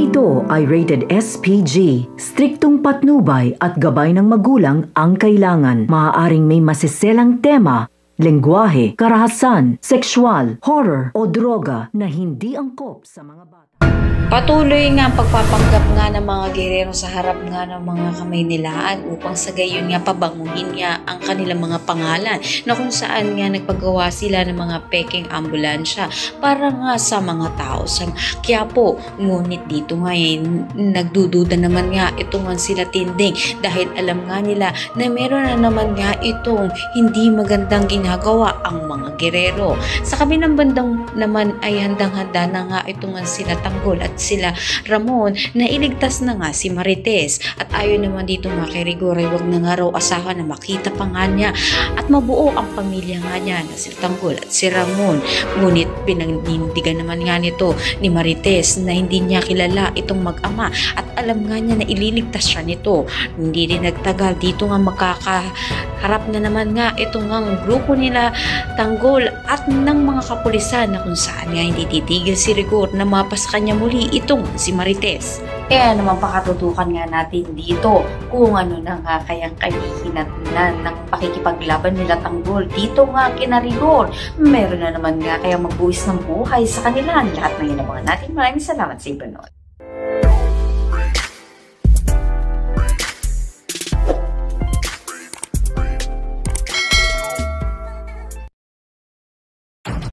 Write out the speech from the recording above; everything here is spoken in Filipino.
Ito ay rated SPG. Striktong patnubay at gabay ng magulang ang kailangan. Maaaring may masiselang tema, lengguwahe, karahasan, sexual, horror o droga na hindi angkop sa mga bata. Patuloy nga ang pagpapanggap nga ng mga gerero sa harap nga ng mga Kamaynilaan upang sa gayon nga pabanguhin nga ang kanilang mga pangalan na kung saan nga nagpagawa sila ng mga peking ambulansya para nga sa mga tao sa Quiapo. Ngunit dito nga nagdududa naman nga ito nga sila Tinding dahil alam nga nila na meron na naman nga itong hindi magandang ginagawa ang mga gerero. Sa kabilang bandang naman ay handang-handa na nga ito nga sila Tanggol at sila Ramon na iligtas na nga si Marites. At ayon naman dito nga kay Rigor ay wag na nga raw asahan na makita pa nga niya at mabuo ang pamilya nga niya na si Tanggol at si Ramon. Ngunit pinanindigan naman nga nito ni Marites na hindi niya kilala itong mag-ama at alam nga niya na ililigtas siya nito. Hindi din nagtagal dito nga makakaharap na naman nga itong nga grupo nila Tanggol at ng mga kapulisan na kung saan nga hindi titigil si Rigor na mapas kanya muli itong si Marites. Kaya naman pakatutukan nga natin dito kung ano na nga kayang kahihinatnan ng pakikipaglaban nila Tanggol dito nga kina Rigor. Meron na naman nga kaya magbuwis ng buhay sa kanila. Lahat ng inabangan natin. Maraming salamat sa iba noon.